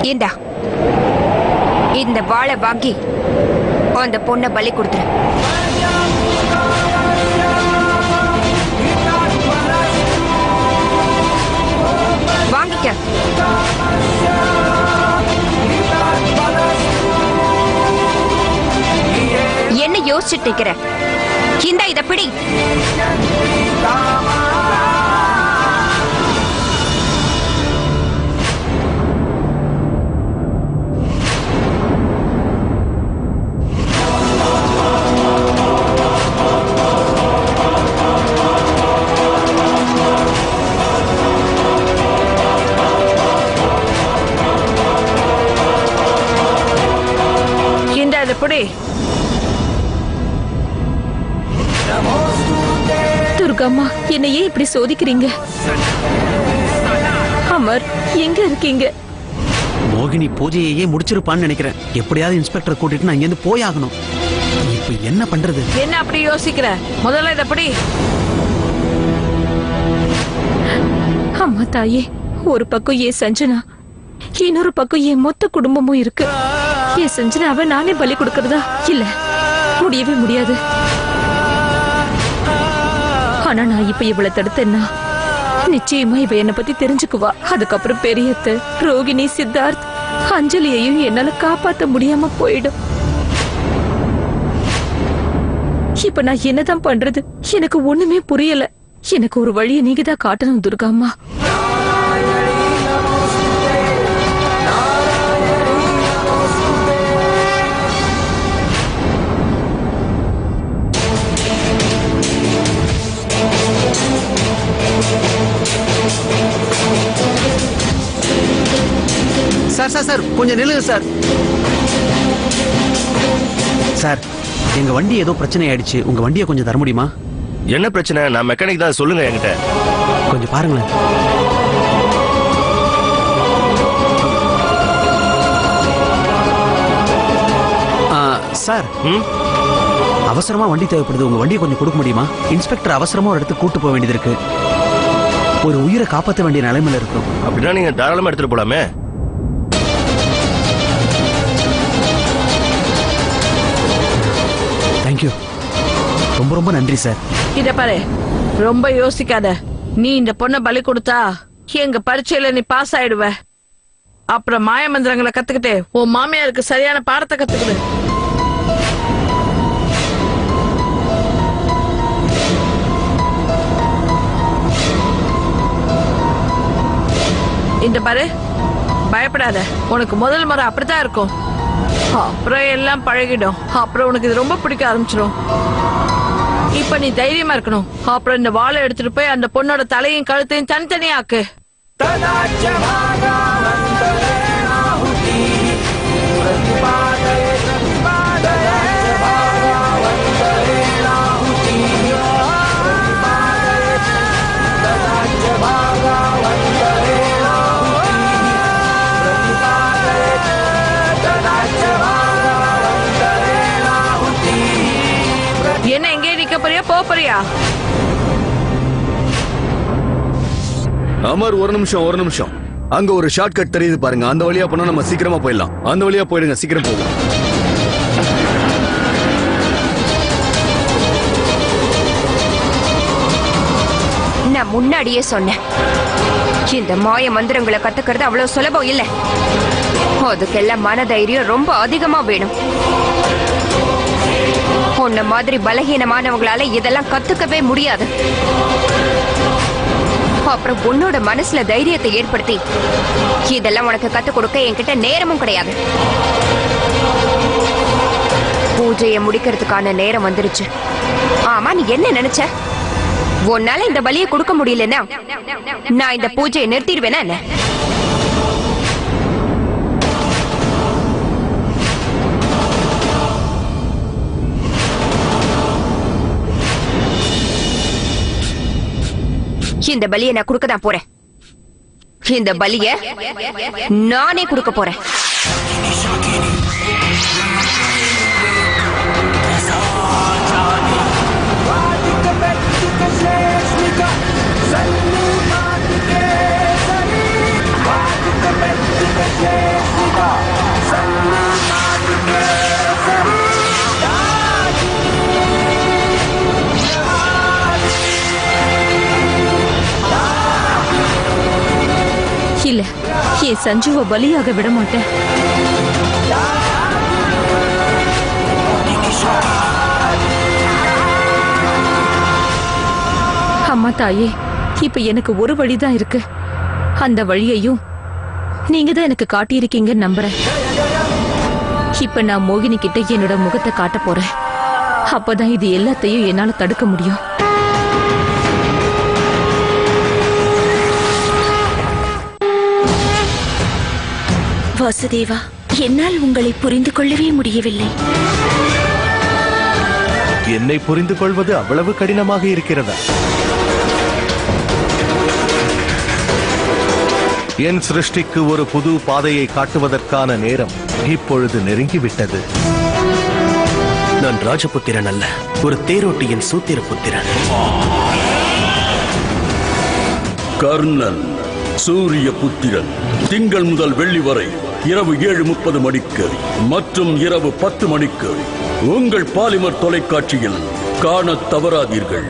இந்தா, இந்த வாளை வாங்கி அந்த பொண்ணை பலி கொடுத்துரு. வாங்கிக்க. என்ன யோசிச்சுட்டு இருக்கிற? இந்தா, இத பிடி. துர்காம்மா, என்னையே இப்படி சோதிக்கிறீங்க? அமர், எங்க இருக்கீங்க? மோகினி பூஜையே முடிச்சிருப்பான்னு நினைக்கிறேன். எப்படியாவது இன்ஸ்பெக்டர் கூட்டிட்டு நான் இங்கிருந்து போயாகணும். இப்ப என்ன பண்றது? என்ன அப்படி யோசிக்கிற? முதல்ல இத படி. அம்மா தாயே, ஒரு பக்கம் ஏன் சஞ்சனா, இன்னொரு பக்கம் என் மொத்த குடும்பமும் இருக்கு. ஏன் சஞ்சனாவை நானே பலி கொடுக்கறதா? இல்ல, முடியவே முடியாது. ஆனா நான் இப்ப இவ்வளவு தடுத்தேன்னா நிச்சயமா இவ என்ன பத்தி தெரிஞ்சுக்குவா. அதுக்கப்புறம் பெரியத்த, ரோகிணி, சித்தார்த், அஞ்சலியையும் என்னால காப்பாத்த முடியாம போயிடும். இப்ப நான் என்னதான் பண்றது? எனக்கு ஒண்ணுமே புரியல. எனக்கு ஒரு வழியை நீங்கதான் காட்டணும் துர்காம்மா. சார் சார் சார், கொஞ்சம் நில்லுங்க சார். சார், எங்க வண்டி ஏதோ பிரச்சனை ஆயிடுச்சு. உங்க வண்டியை கொஞ்சம் தர முடியுமா? என்ன பிரச்சனை? நான் மெக்கானிக் தான், சொல்லுங்க என்கிட்ட. கொஞ்சம் பாருங்களேன். சார், அவசரமா வண்டி தேவைப்படுது. உங்க வண்டியை கொஞ்சம் கொடுக்க முடியுமா? இன்ஸ்பெக்டர் அவசரமா ஒரு இடத்துக்கு கூட்டு போக வேண்டியது இருக்கு. ஒரு உயிரை காப்பாற்ற வேண்டிய நிலைமையில இருக்கும். அப்படின்னா நீங்க தாராளமா எடுத்துட்டு போலாமே. தேங்க்யூ, ரொம்ப ரொம்ப நன்றி சார். இத பாரு, ரொம்ப யோசிக்காத. நீ இந்த பொண்ணை பலி கொடுத்தா எங்க பரீட்சையில நீ பாஸ் ஆயிடுவ. அப்புறம் மாய மந்திரங்களை கத்துக்கிட்டு உன் மாமியாருக்கு சரியான பாடத்தை கத்துக்கிடு. இந்த பாரு, பயப்படாத. உனக்கு முதல் முறை அப்படித்தான் இருக்கும். அப்புறம் எல்லாம் பழகிடும். அப்புறம் உனக்கு இது ரொம்ப பிடிக்க ஆரம்பிச்சிடும். இப்ப நீ தைரியமா இருக்கணும். அப்புறம் இந்த வாளை எடுத்துட்டு போய் அந்த பொண்ணோட தலையும் கழுத்தையும் தனித்தனியாக்கு. என்ன எங்கே நிக்க போறியா? போறியா? அமர், ஒரு நிமிஷம். அங்க ஒரு ஷார்ட் கட் தெரியுது பாருங்க. அந்த வழியா போனா நம்ம சீக்கிரமா போயிடலாம். அந்த வழியா போயிடுங்க, சீக்கிரம் போகும். நான் முன்னாடியே சொன்னேன், இந்த மாய மந்திரங்களை கத்துக்கிறது அவ்வளவு சுலபம் இல்ல. அதுக்கெல்லாம் மனதைரியம் ரொம்ப அதிகமா வேணும். உன்ன மாதிரி பலகீனமானவங்களால இதெல்லாம் கத்துக்கவே முடியாது. அப்புறம் உன்னோட மனசுல தைரியத்தை ஏற்படுத்தி இதெல்லாம் உனக்கு கத்து கொடுக்க என்கிட்ட நேரமும் கிடையாது. பூஜையை முடிக்கிறதுக்கான நேரம் வந்துருச்சு. ஆமா, நீ என்ன நினைச்ச? உன்னால இந்த பலியை கொடுக்க முடியலன்னா நான் இந்த பூஜையை நிறுத்திடுவேனா என்ன? இந்த பலியை நான் கொடுக்க தான் போறேன். இந்த பலியை நானே கொடுக்க போறேன். Salud, என் சஞ்சுவை பலியாக விட மாட்டேன். அம்மா தாயே, இப்ப எனக்கு ஒரு வழிதான் இருக்கு. அந்த வழியையும் நீங்க தான் எனக்கு காட்டியிருக்கீங்கன்னு நம்புறேன். இப்ப நான் மோகினி கிட்ட என்னோட முகத்தை காட்ட போறேன். அப்பதான் இது எல்லாத்தையும் என்னால தடுக்க முடியும். வாசுதேவா, என்னால் உங்களை புரிந்து கொள்ளவே முடியவில்லை. என்னை புரிந்து கொள்வது அவ்வளவு கடினமாக இருக்கிறதா? என் சிருஷ்டிக்கு ஒரு புது பாதையை காட்டுவதற்கான நேரம் இப்பொழுது நெருங்கிவிட்டது. நான் ராஜபுத்திரன் அல்ல, ஒரு தேரோட்டியின் சூத்திர புத்திரன். கர்ணன், சூரிய புத்திரன். திங்கள் முதல் வெள்ளி வரை இரவு 7:30 மணிக்கு மற்றும் இரவு 10 மணிக்கு உங்கள் பாலிமர் தொலைக்காட்சியில் காணத் தவறாதீர்கள்.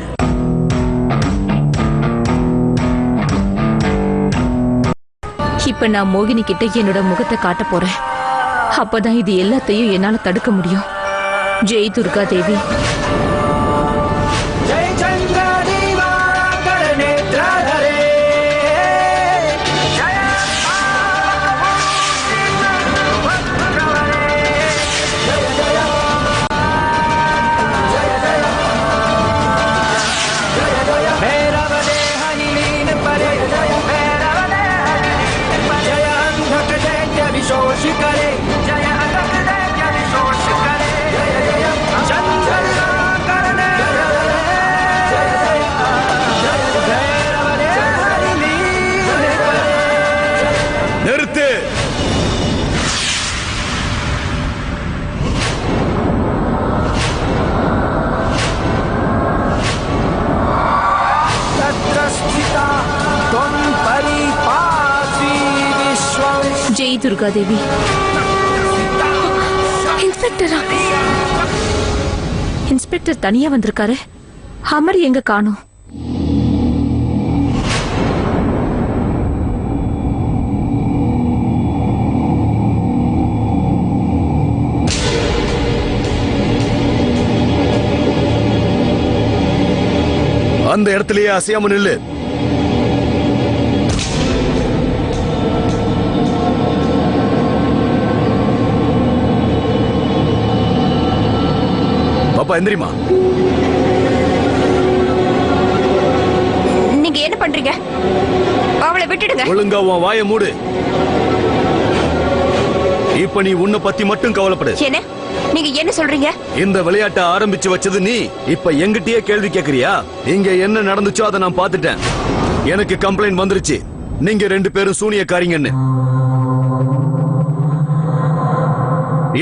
இப்ப நான் மோகினி கிட்ட என்னோட முகத்தை காட்ட போறேன். அப்பதான் இது எல்லாத்தையும் என்னால தடுக்க முடியும். ஜெய் துர்கா தேவி. நிறுத்து. ஜெய் துர்கா தேவி. இன்ஸ்பெக்டரா? இன்ஸ்பெக்டர் தனியா வந்திருக்காரு. அமர் எங்க காணோம்? அந்த இடத்திலேயே அசையாம நில்லு. பாப்பா எந்திரிமா. நீங்க என்ன பண்றீங்க? அவளை விட்டுடுங்க. ஒழுங்கா உன் வாயை மூடு. இப்ப நீ உன்னை பத்தி மட்டும் கவலைப்படு. என்ன நீங்க என்ன சொல்றீங்க? இந்த விளையாட்டை ஆரம்பிச்சு வச்சது நீ. இப்ப எங்கிட்டயே கேள்வி கேக்குறியா? இங்க என்ன நடந்துச்சோ அதை நான் பாத்துட்டேன். எனக்கு கம்ப்ளைண்ட் வந்துருச்சு, நீங்க 2 பேரும் சூனியக்காரிங்கன்னு.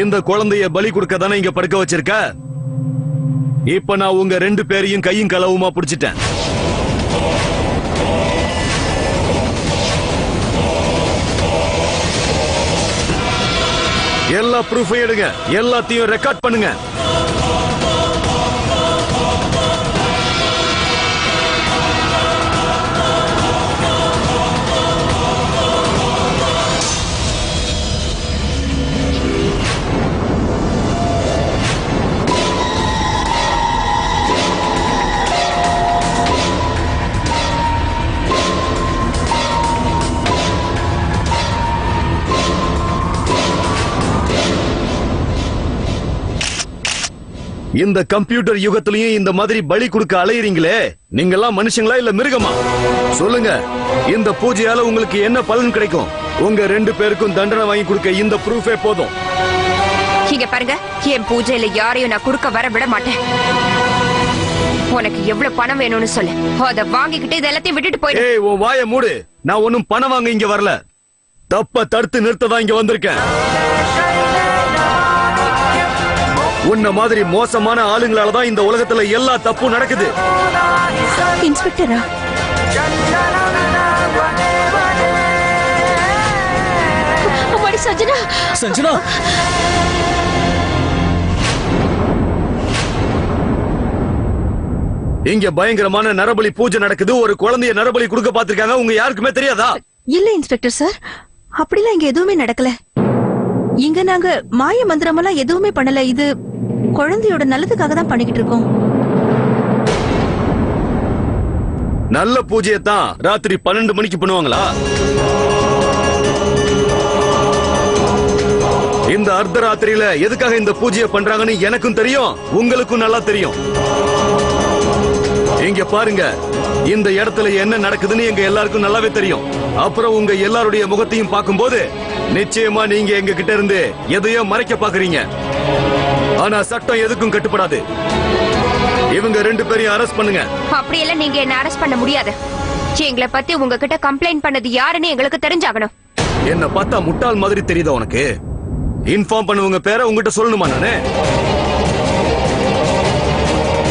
இந்த குழந்தைய பலி கொடுக்க தானே இங்க படுக்க வச்சிருக்க. இப்ப நான் உங்க 2 பேரையும் கையும் களவுமா பிடிச்சிட்டேன். எல்லா ப்ரூஃபையும் எடுங்க, எல்லாத்தையும் ரெக்கார்ட் பண்ணுங்க. இந்த கம்ப்யூட்டர் யுகத்திலையும் இந்த மாதிரி பலி கொடுக்க அலையறீங்களே, நீங்க எல்லாம் மனுஷங்களா இல்ல மிருகமா? சொல்லுங்க, இந்த பூஜையால உங்களுக்கு என்ன பலன் கிடைக்கும்? உங்க 2 பேருக்கும் தண்டனை வாங்கி கொடுக்க இந்த ப்ரூஃபே போதும். இங்க பாருங்க, என் பூஜையில யாரையும் நான் குறுக்க வர விட மாட்டேன். உனக்கு எவ்வளவு பணம் வேணும்னு சொல்லு, அத வாங்கிக்கிட்டு இது எல்லாத்தையும் விட்டுட்டு போயிடு. ஏய், உன் வாயை மூடு. நான் ஒன்னும் பணம் வாங்க இங்க வரல, தப்ப தடுத்து நிறுத்ததான் இங்க வந்திருக்கேன். உன்ன மாதிரி மோசமான ஆளுங்களாலதான் இந்த உலகத்துல எல்லா தப்பும் நடக்குது. இன்ஸ்பெக்டரா? அம்மாடி சஞ்சனா. சஞ்சனா, இங்க பயங்கரமான நரபலி பூஜை நடக்குது. ஒரு குழந்தைய நரபலி கொடுக்க பாத்திருக்காங்க. உங்க யாருக்குமே தெரியாதா? இல்ல இன்ஸ்பெக்டர் சார், அப்படிலாம் இங்க எதுவுமே நடக்கல. இங்க நாங்க மாய மந்திரமெல்லாம் எதுவுமே பண்ணல. இது குழந்தையோட நல்லதுக்காக தான் பண்ணிக்கிட்டு இருக்கோம். நல்ல பூஜையத்தான் ராத்திரி 12 மணிக்கு பண்ணுவாங்களா? இந்த அர்த்தராத்திரியில எதுக்காக இந்த பூஜையை பண்றாங்கன்னு எனக்கும் தெரியும், உங்களுக்கும் நல்லா தெரியும். இங்க பாருங்க, இந்த இடத்துல என்ன நடக்குதுன்னு எங்க எல்லாருக்கும் நல்லாவே தெரியும். அப்புறம் உங்க எல்லாருடைய முகத்தையும் பார்க்கும்போது நிச்சயமா நீங்க எங்க கிட்ட இருந்து எதையோ மறைக்க பாக்குறீங்க. ஆனா சட்டம் எதுக்கும் கட்டுப்படாது. இவங்க 2 பேரையும் அரெஸ்ட் பண்ணுங்க. அப்படியெல்லாம் நீங்க என்ன அரெஸ்ட் பண்ண முடியாது. எங்களை பத்தி உங்ககிட்ட கம்ப்ளைண்ட் பண்ணது யாருன்னு எங்களுக்கு தெரிஞ்சாகணும். என்ன பார்த்தா முட்டாள் மாதிரி தெரியுதா உனக்கு? இன்ஃபார்ம் பண்ணுவங்க பேரை உங்ககிட்ட சொல்லணுமா நானு?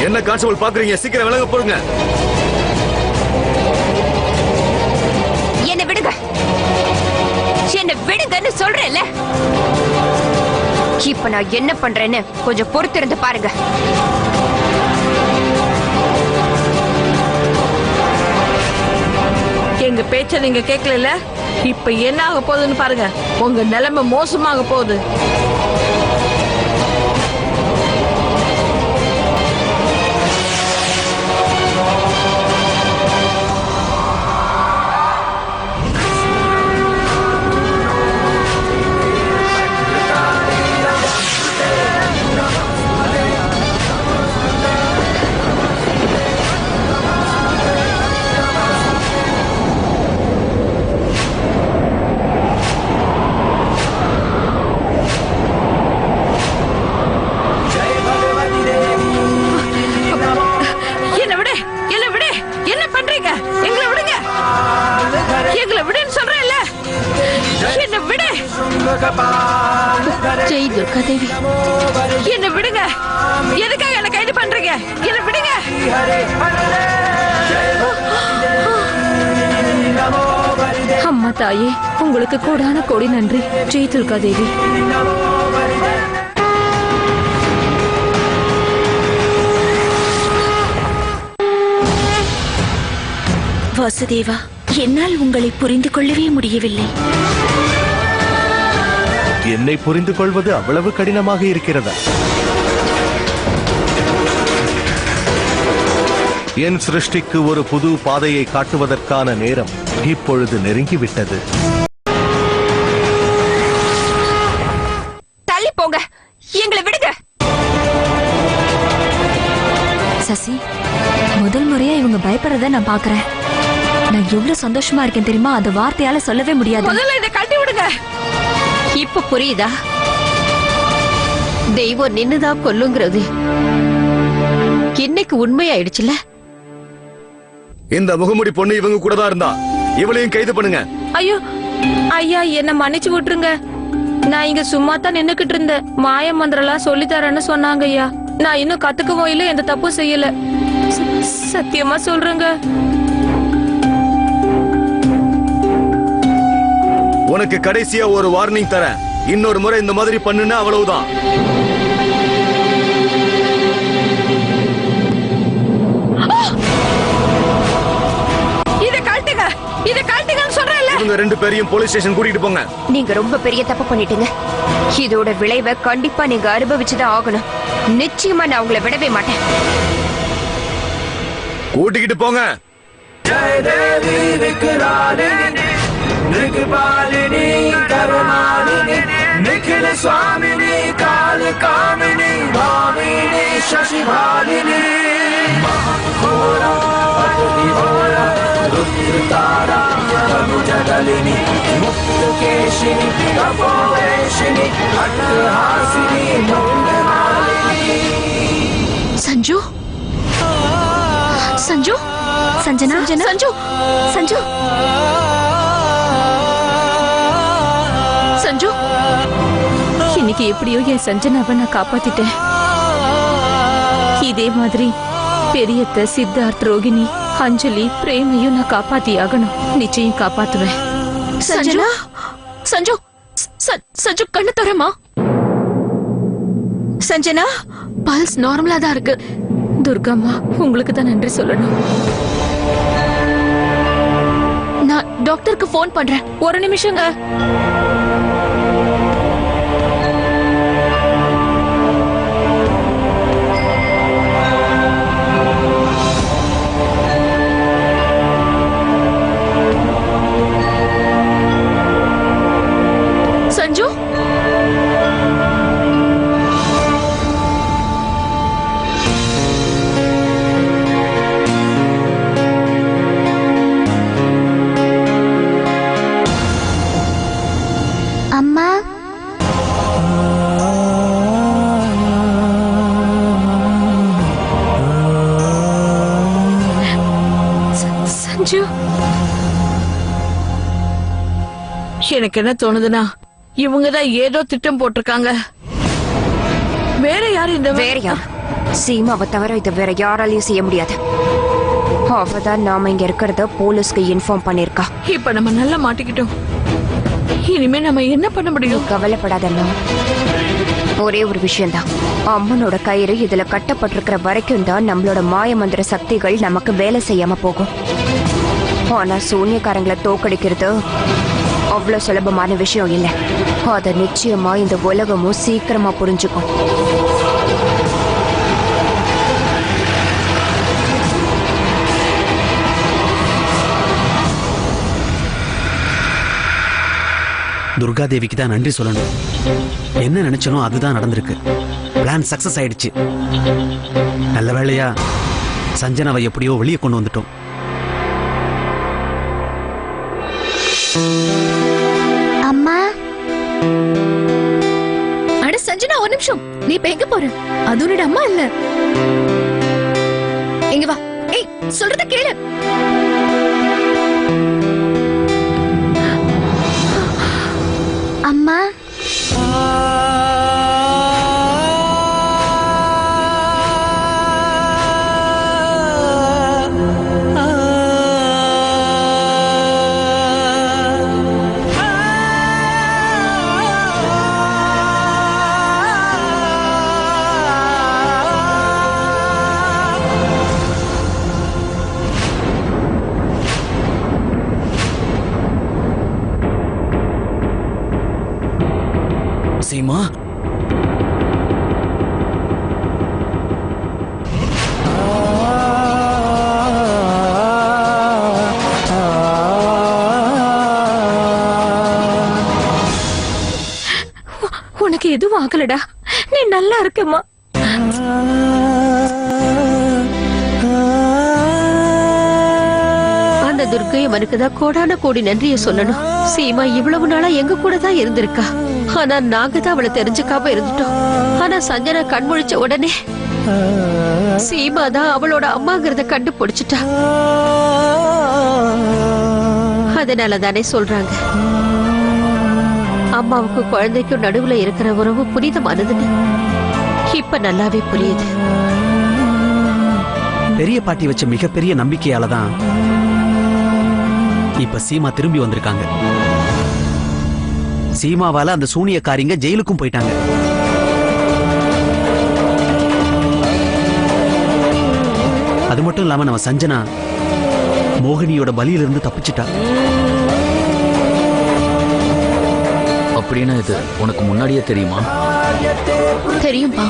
என்ன கான்ஸ்டபிள் பாக்குறீங்க? சீக்கிரம் விலக போடுங்க. என்ன விடுங்க, என்ன விடுங்கன்னு சொல்றேன்ல. இப்ப நான் என்ன பண்றேன்னு கொஞ்சம் பொறுத்திருந்து பாருங்க. எங்க பேச்ச நீங்க கேட்கல. இப்ப என்ன ஆக போகுதுன்னு பாருங்க. உங்க நிலைமை மோசமாக போகுது. ஜெய் துர்கா தேவி, என்ன விடுங்க. எதுக்காக என்ன கைது பண்றீங்க? என்ன விடுங்க. அம்மா தாயே, உங்களுக்கு கோடான கோடி நன்றி. ஜெய் துர்கா தேவி. வாசுதேவா, என்னால் உங்களை புரிந்து கொள்ளவே முடியவில்லை. என்னை புரிந்து கொள்வது அவ்வளவு கடினமாக இருக்கிறதா? என் சிருஷ்டிக்கு ஒரு புது பாதையை காட்டுவதற்கான நேரம் இப்பொழுது நெருங்கிவிட்டது. தள்ளி போங்க, எங்களை விடுங்க. சசி, முதல் முறையா இவங்க பயப்படுறத நான் பாக்குறேன். நான் எவ்வளவு சந்தோஷமா இருக்கேன் தெரியுமா? அந்த வார்த்தையால சொல்லவே முடியாது. முதல்ல இதை கட்டி விடுங்க. இப்ப புரியுதா? தெய்வம் நின்னுதான் கொல்லுங்கிறது இன்னைக்கு உண்மையாயிடுச்சுல. இந்த முகமுடி பொண்ணு இவங்க கூட தான் இருந்தா. இவளையும் கைது பண்ணுங்க. ஐயோ ஐயா, என்ன மன்னிச்சு விட்டுருங்க. நான் இங்க சும்மா தான் நின்னுக்கிட்டு இருந்தேன். மாய மந்திரம்லாம் சொல்லித்தரேன்னு சொன்னாங்க ஐயா. நான் இன்னும் கத்துக்கவும் இல்ல, எந்த தப்பும் செய்யல. சத்தியமா சொல்றேங்க. உனக்கு கடைசியா ஒரு வார்னிங் தரேன். இன்னொரு முறை இந்த மாதிரி பண்ணுனா அவ்வளவுதான். இதை கழட்டுங்க, இதை கழட்டுங்கன்னு சொல்றேன்ல. இவங்க 2 பேரையும் போலீஸ் ஸ்டேஷன் கூட்டிட்டு போங்க. நீங்க ரொம்ப பெரிய தப்பு பண்ணிட்டீங்க. இதோட விளைவை கண்டிப்பா நீங்க அனுபவிச்சுதான் ஆகணும். நிச்சயமா நான் உங்களை விடவே மாட்டேன். கூட்டிக்கிட்டு போங்க. சஞ்சு, சஞ்சு, சஞ்சனா, சஞ்சு, சஞ்சு, சஞ்சு. இன்னைக்கு எப்படியோ என் சஞ்சனாவை நான் காப்பாத்திட்டேன். இதே மாதிரி பெரியத்த, சித்தார்த், ரோகிணி, அஞ்சலி, பிரேமையும் நான் காப்பாத்தி ஆகணும். நிச்சயம் காப்பாத்துவேன். சஞ்சனா, சஞ்சு, சஞ்சு கண்ணு தரமா? சஞ்சனா, பல்ஸ் நார்மலா தான் இருக்கு. துர்காம்மா, உங்களுக்கு தான் நன்றி சொல்லணும். நான் டாக்டருக்கு ஃபோன் பண்றேன். ஒரு நிமிஷங்க. சஞ்சு, அம்மா, சஞ்சு, எனக்கு என்ன தோணுதுன்னா இவங்கதான் ஏதோ திட்டம் போட்டிருக்காங்க. வேற யாரு இந்த வேற யார்? சீமாவை தவிர இதை வேற யாராலையும் செய்ய முடியாது. அவதான் நாம இங்க இருக்கிறத போலீஸ்க்கு இன்ஃபார்ம் பண்ணிருக்கா. இப்ப நம்ம நல்லா மாட்டிக்கிட்டோம். இனிமே நம்ம என்ன பண்ண முடியும்? கவலைப்படாதண்ணா. ஒரே ஒரு விஷயம்தான், அம்மனோட கயிறு இதுல கட்டப்பட்டிருக்கிற வரைக்கும் தான் நம்மளோட மாய மந்திர சக்திகள் நமக்கு வேலை செய்யாம போகும். ஆனா சூன்யக்காரங்களை தோக்கடிக்கிறது அவ்வளவு சுலபமான விஷயம் இல்லை. அத நிச்சயமா இந்த உலகமும் சீக்கிரமா புரிஞ்சுக்கும். துர்காதேவிக்கு தான் நன்றி சொல்லணும். என்ன நினைச்சனோ அதுதான் நடந்திருக்கு. பிளான் சக்சஸ் ஆயிடுச்சு. நல்ல வேளையா சஞ்சனாவை எப்படியோ வெளியே கொண்டு வந்துட்டோம். அம்மா. அட சஞ்சனா, ஒரு நிமிஷம். நீ இப்ப எங்க போற? அது உன்னோட அம்மா இல்ல. இங்க வா. ஏய், சொல்றத கேளு. அம்மா, சீமா, உனக்கு எதுவும் ஆகலடா. நீ நல்லா இருக்கம்மா. அந்த துர்க்கையம்மனுக்கு தான் கோடான கோடி நன்றிய சொல்லணும். சீமா இவ்வளவு நாளா எங்க கூட தான் இருந்திருக்கா. ஆனா நாங்க தான் அவளை தெரிஞ்சுக்காம இருந்துட்டோம். ஆனா சஞ்சனா கண்முழிச்ச உடனே சீமா தான் அவளோட அம்மாங்கிறத கண்டுபிடிச்சிட்டா. அதனால தானே சொல்றாங்க, அம்மாவுக்கு குழந்தைக்கும் நடுவுல இருக்கிற உறவு புனிதமானதுன்னு. இப்ப நல்லாவே புரியுது. பெரிய பாட்டி வச்ச மிகப்பெரிய நம்பிக்கையால தான் இப்ப சீமா திரும்பி வந்திருக்காங்க. சீமாவால அந்த சூனியக்காரிங்க ஜெயிலுக்கும் போயிட்டாங்க. அது மட்டும் இல்லாம நம்ம சஞ்சனா மோகினியோட பலியிலிருந்து தப்பிச்சிட்டா. அப்படின்னா இது உனக்கு முன்னாடியே தெரியுமா? தெரியும்பா.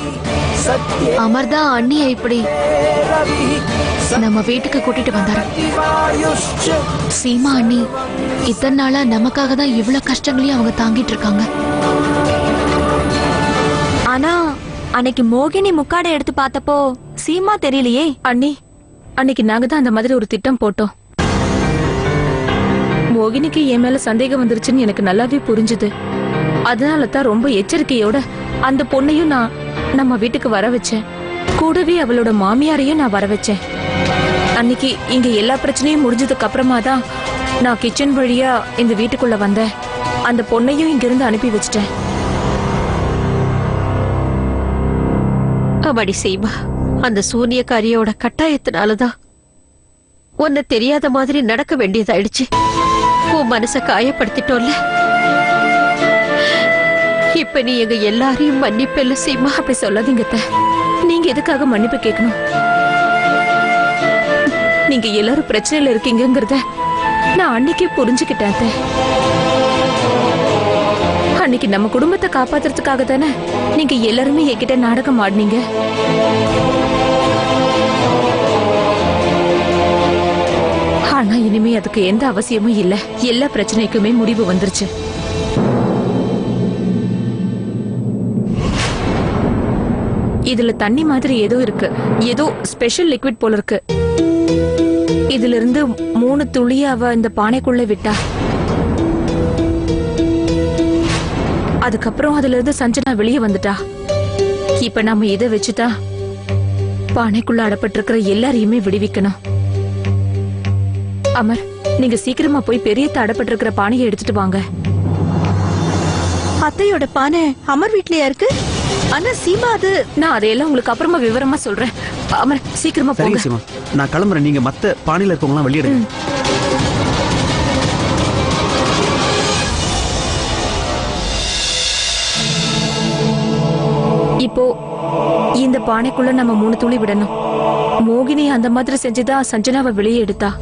அமர்தா அண்ணிய இப்படி நம்ம வீட்டுக்கு கூட்டிட்டு வந்தாரு. சீமா அண்ணி இத்தனை நாளா நமக்காக தான் இவ்வளவு கஷ்டங்களையும் அவங்க தாங்கிட்டு இருக்காங்க. ஆனா அன்னைக்கு மோகினி முக்காடை எடுத்து பார்த்தப்போ சீமா தெரியலையே. அண்ணி, அன்னைக்கு நாங்க தான் அந்த மாதிரி ஒரு திட்டம் போட்டோம். மோகினிக்கு என் மேல சந்தேகம் வந்துருச்சுன்னு எனக்கு நல்லாவே புரிஞ்சுது. அதனால தான் ரொம்ப எச்சரிக்கையோட அந்த பொண்ணையும் நான் நம்ம வீட்டுக்கு வர வச்சேன். கூடவே அவளோட மாமியாரையும் நான் வர வச்சேன். அன்னைக்கு இங்க எல்லா பிரச்சனையும் முடிஞ்சதுக்கு அப்புறமா தான் நான் கிச்சன் வழியா இந்த வீட்டுக்குள்ள வந்தேன். அந்த பொண்ணையும் இங்கிருந்து அனுப்பி வச்சிட்டேன். அம்மாடி சீமா, அந்த சூனியக்காரியோட கட்டாயத்தினாலதான் உன்னை தெரியாத மாதிரி நடக்க வேண்டியதாயிடுச்சு. உன் மனச காயப்படுத்திட்டோம்ல. இப்ப நீ எங்க எல்லாரையும் மன்னிப்பெல்ல சீமா. அப்படி சொல்லாதீங்க. நீங்க எதுக்காக மன்னிப்பு கேட்கணும்? நீங்க எல்லாரும் பிரச்சனையில இருக்கீங்கிறத நான் அன்னைக்கே புரிஞ்சுக்கிட்டேன் அத்தை. அன்னைக்கு நம்ம குடும்பத்தை காப்பாத்துறதுக்காக தானே நீங்க எல்லாருமே என்கிட்ட நாடகம் ஆடினீங்க. ஆனா இனிமே அதுக்கு எந்த அவசியமும் இல்ல. எல்லா பிரச்சனைக்குமே முடிவு வந்துருச்சு. இதுல தண்ணி மாதிரி ஏதோ இருக்கு. ஏதோ ஸ்பெஷல் லிக்விட் போல இருக்கு. இதுல இருந்து 3 துளிய அவ இந்த பானைக்குள்ள விட்டா. அதுக்கப்புறம் அதுல இருந்து சஞ்சனா வெளியே வந்துட்டா. இப்ப நம்ம இதை வச்சுதான் பானைக்குள்ள அடப்பட்டிருக்கிற எல்லாரையுமே விடுவிக்கணும். அமர், நீங்க சீக்கிரமா போய் பெரிய அடப்பட்டிருக்கிற பானையை எடுத்துட்டு வாங்க. அத்தையோட பானை அமர் வீட்லயா இருக்கு? ஆனா சீமா அது நான் அதையெல்லாம் உங்களுக்கு அப்புறமா விவரமா சொல்றேன். அமர் சீக்கிரமா போங்க. சீமா, நான் கிளம்புறேன். நீங்க மத்த பானையில இருக்கவங்க வெளியிடுங்க. இப்போ இந்த பானைக்குள்ள நம்ம 3 துளி விடணும். மோகினி அந்த மாதிரி செஞ்சுதான் சஞ்சனாவை வெளியே எடுத்தா.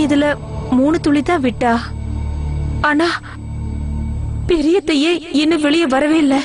இதுல 3 துளி தான் விட்டா. ஆனா பெரியத்தையே இன்னும் வெளியே வரவே இல்லை.